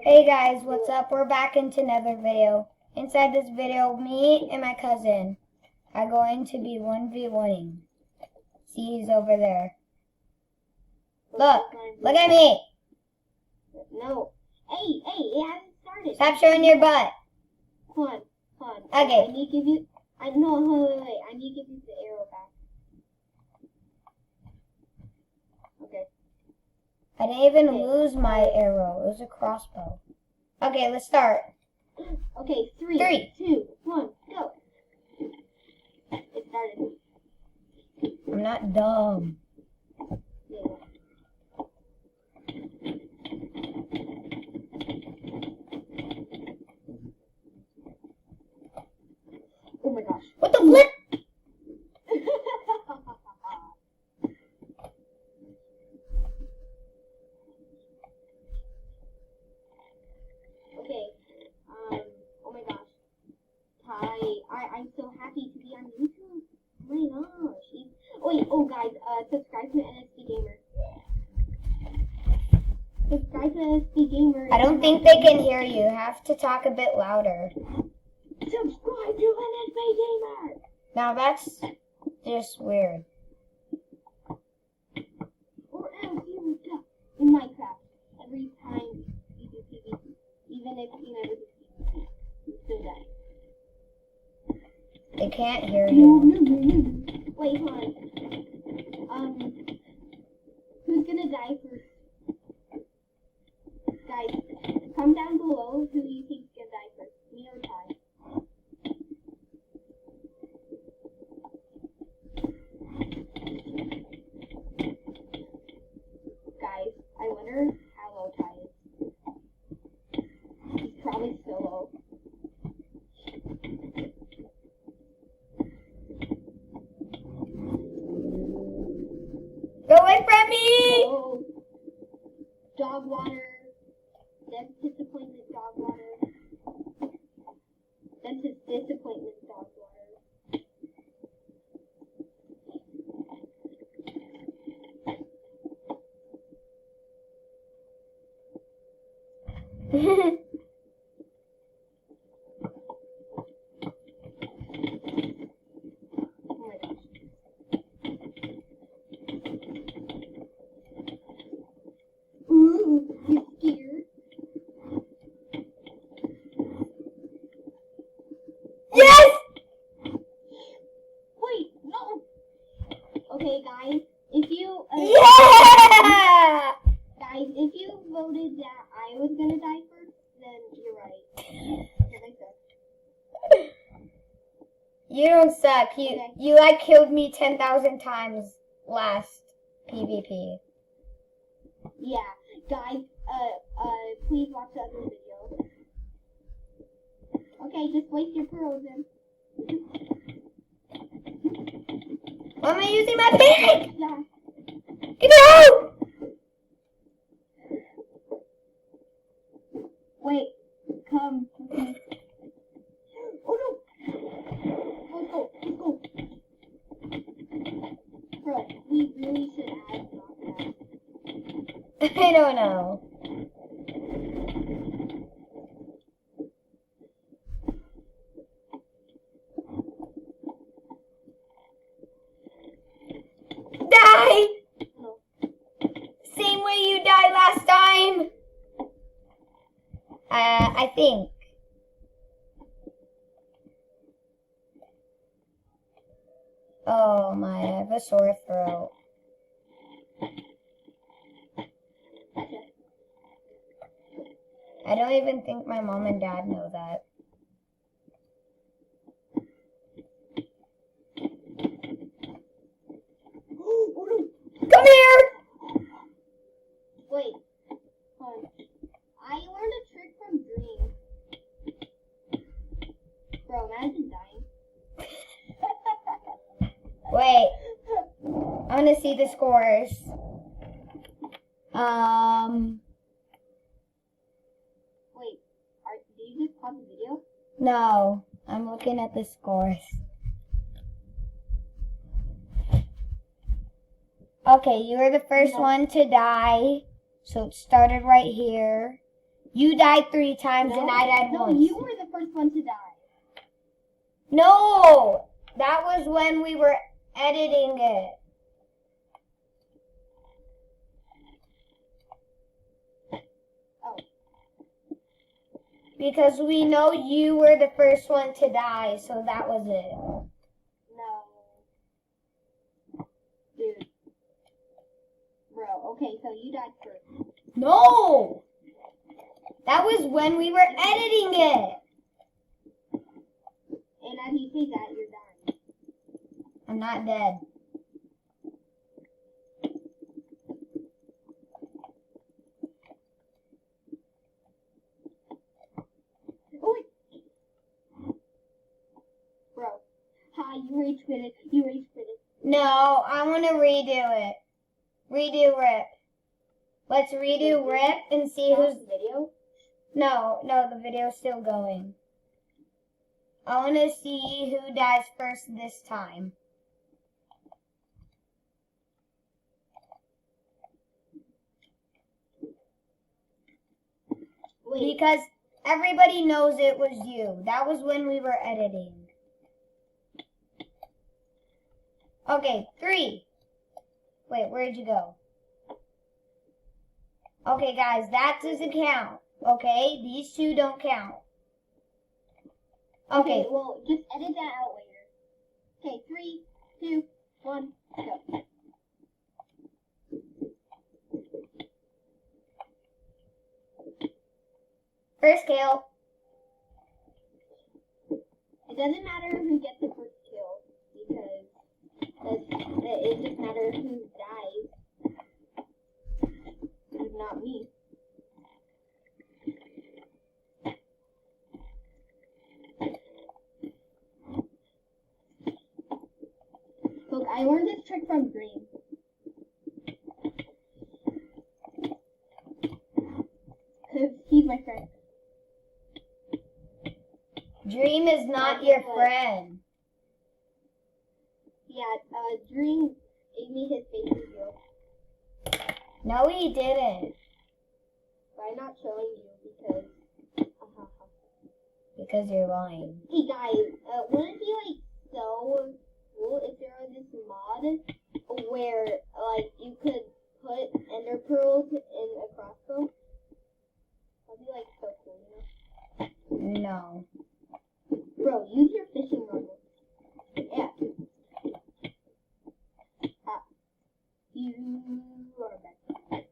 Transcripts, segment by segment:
Hey guys, what's up? We're back into another video. Inside this video, me and my cousin are going to be 1v1ing. See, he's over there. Look at me. No. Hey, it hasn't started. Stop showing your butt. Hold on. Okay. I need to give you, wait. I need to give you the arrow back. Okay. I didn't even lose my arrow. It was a crossbow. Okay, let's start. Okay, 3, 2, 1, go. It started. I'm not dumb. Yeah. Oh my gosh. What the flip? Okay. Oh my gosh. I'm so happy to be on YouTube. Oh my gosh. Oh guys, subscribe to NSD Gamer. Subscribe to NSD Gamer. I don't think they can hear you. You have to talk a bit louder. Subscribe to NSD Gamer. Now that's just weird. Or else you will die in Minecraft every time you do PvP. Even if you never do PvP, you still die. They can't hear you. Wait, hold on. Who's gonna die first? Guys, comment down below who you think's gonna die first, me or Ty. Guys, I wonder how low Ty is. He's probably so low. Go away from me! Oh, dog water. That's disappointment, dog water. That's his disappointment, dog water. Oh my gosh. Ooh, you scared? Yes! Wait, no. Okay, guys, if you Yeah! guys, if you voted that I was gonna die first, then you're right. Because I suck. You don't suck. Okay. You like killed me 10,000 times last PvP. Yeah, guys, please watch the other video. Okay, just waste your pearls then. Why am I using my pick? Yeah. Get out! Wait, come. Okay. Oh no! Let's go. Bro, we really should add that. I don't know. Die! No. Same way you died last time. I think. Oh my, I have a sore throat. I don't even think my mom and dad know that. Come here! Wait. Hold on. I learned a trick from Dream. Bro, imagine dying. Wait, I want to see the scores. Wait, did you just pause the video? No, I'm looking at the scores. Okay, you were the first one to die. So it started right here. You died 3 times and I died No, once. you were the first one to die. No! That was when we were editing it. Oh. Because we know you were the first one to die, so that was it. No. Dude. Bro, okay, so you died first. No! That was when we were editing it. And as you say that, you're dying. I'm not dead. Oh, wait. Bro. Hi, you rage quitted. You rage quitted. No, I want to redo it. Redo Rip. Let's redo Rip and see who's... video? No, the video's still going. I want to see who dies first this time. Wait. Because everybody knows it was you. That was when we were editing. Okay, 3. Wait, where'd you go? Okay, guys, that doesn't count. Okay, these 2 don't count. Okay. Well, just edit that out later. Okay, 3, 2, 1, go. First kill. It doesn't matter who gets the first kill because it just matters who dies. It's not me. Look, I learned this trick from Dream. Because he's my friend. Dream is not your friend. Yeah, Dream gave me his face reveal. No, he didn't. But I'm not showing you because... Because you're lying. Hey guys, wouldn't it be like so cool if there was this mod where like you could put ender pearls in a crossbow? That'd be like so cool, you know? No. Bro, use your fishing rod. Yeah. You are bad.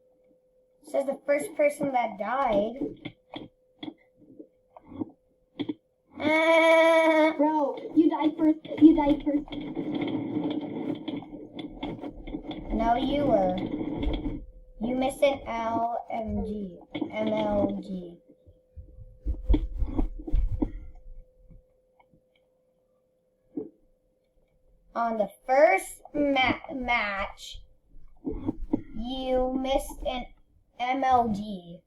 Says the first person that died. Bro, you died first. You died first. No, you were. You missed an MLG. On the first match, you missed an MLG.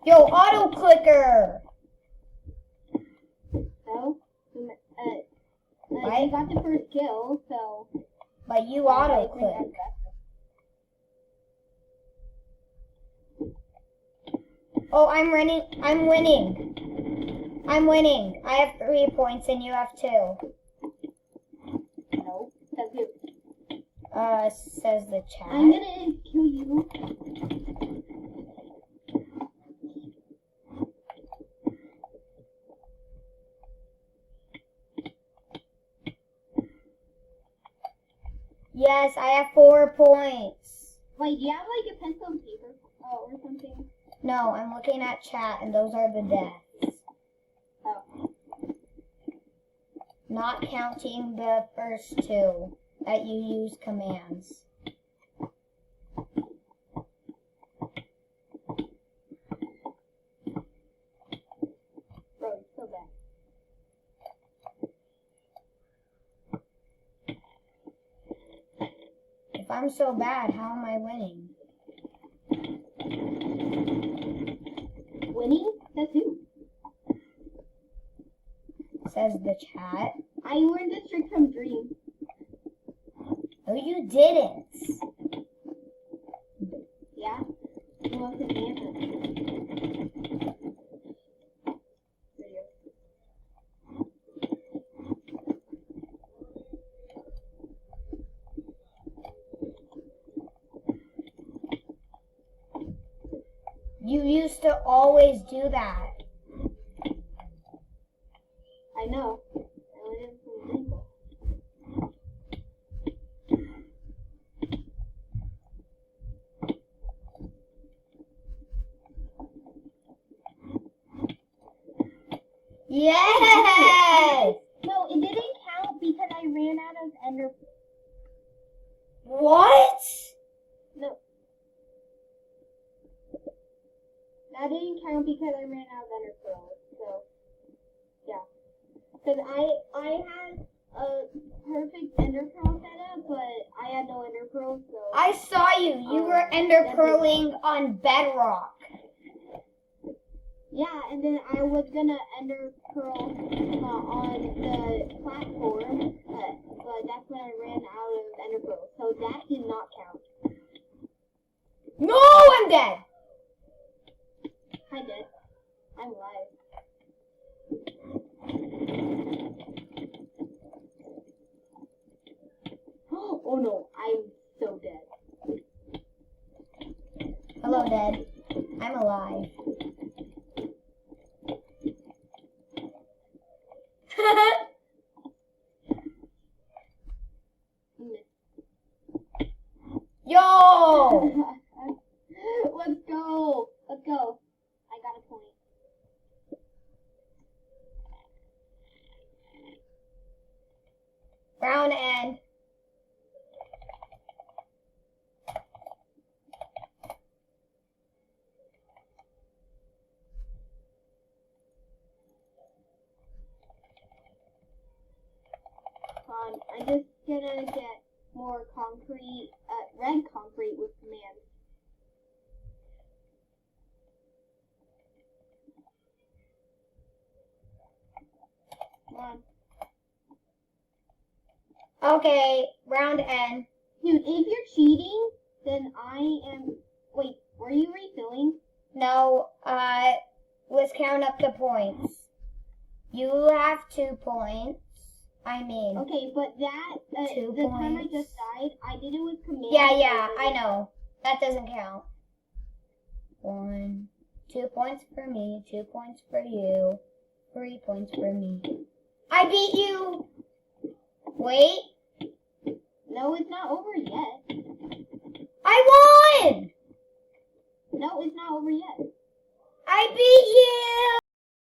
Yo, auto clicker. So, Right? you got the first kill, so. But you auto click. Oh, I'm winning. I'm winning. I have 3 points and you have 2. No, that's you. Says the chat. I'm gonna kill you. Yes, I have 4 points. Wait, do you have like a pencil and paper or something? No, I'm looking at chat and those are the deaths. Oh. Not counting the first 2 that you use commands. Bro, it's so bad. If I'm so bad, how am I winning? Winning? That's who? Says the chat. I learned this trick from Dream. No, you didn't. most advanced video. You used to always do that. I know. I learned it from Lisa. Yes! No, it didn't count because I ran out of ender. What? No. That didn't count because I ran out of ender pearls. So, yeah. Because I had a perfect ender pearl setup, but I had no ender pearls, so. I saw you. You were ender that's pearling on bedrock. Yeah, and then I was gonna ender pearl on the platform, but that's when I ran out of ender pearls. So that did not count. No, I'm dead. Hi, Dad. I'm alive. Oh no, I'm so dead. Hello, Dad. I'm alive. Yo! Let's go. Let's go. I got a point. Round end. I'm just gonna get more concrete, red concrete with commands. Come on. Okay, round end. Dude, if you're cheating, then I am. Wait, were you refilling? No, let's count up the points. You have 2 points. I mean, Okay, but that, 2 the time I points. just died, I did it with commands. Yeah, I know. That doesn't count. 1, 2 points for me, 2 points for you, 3 points for me. I beat you! Wait, No, it's not over yet. I won! No, it's not over yet. I beat you!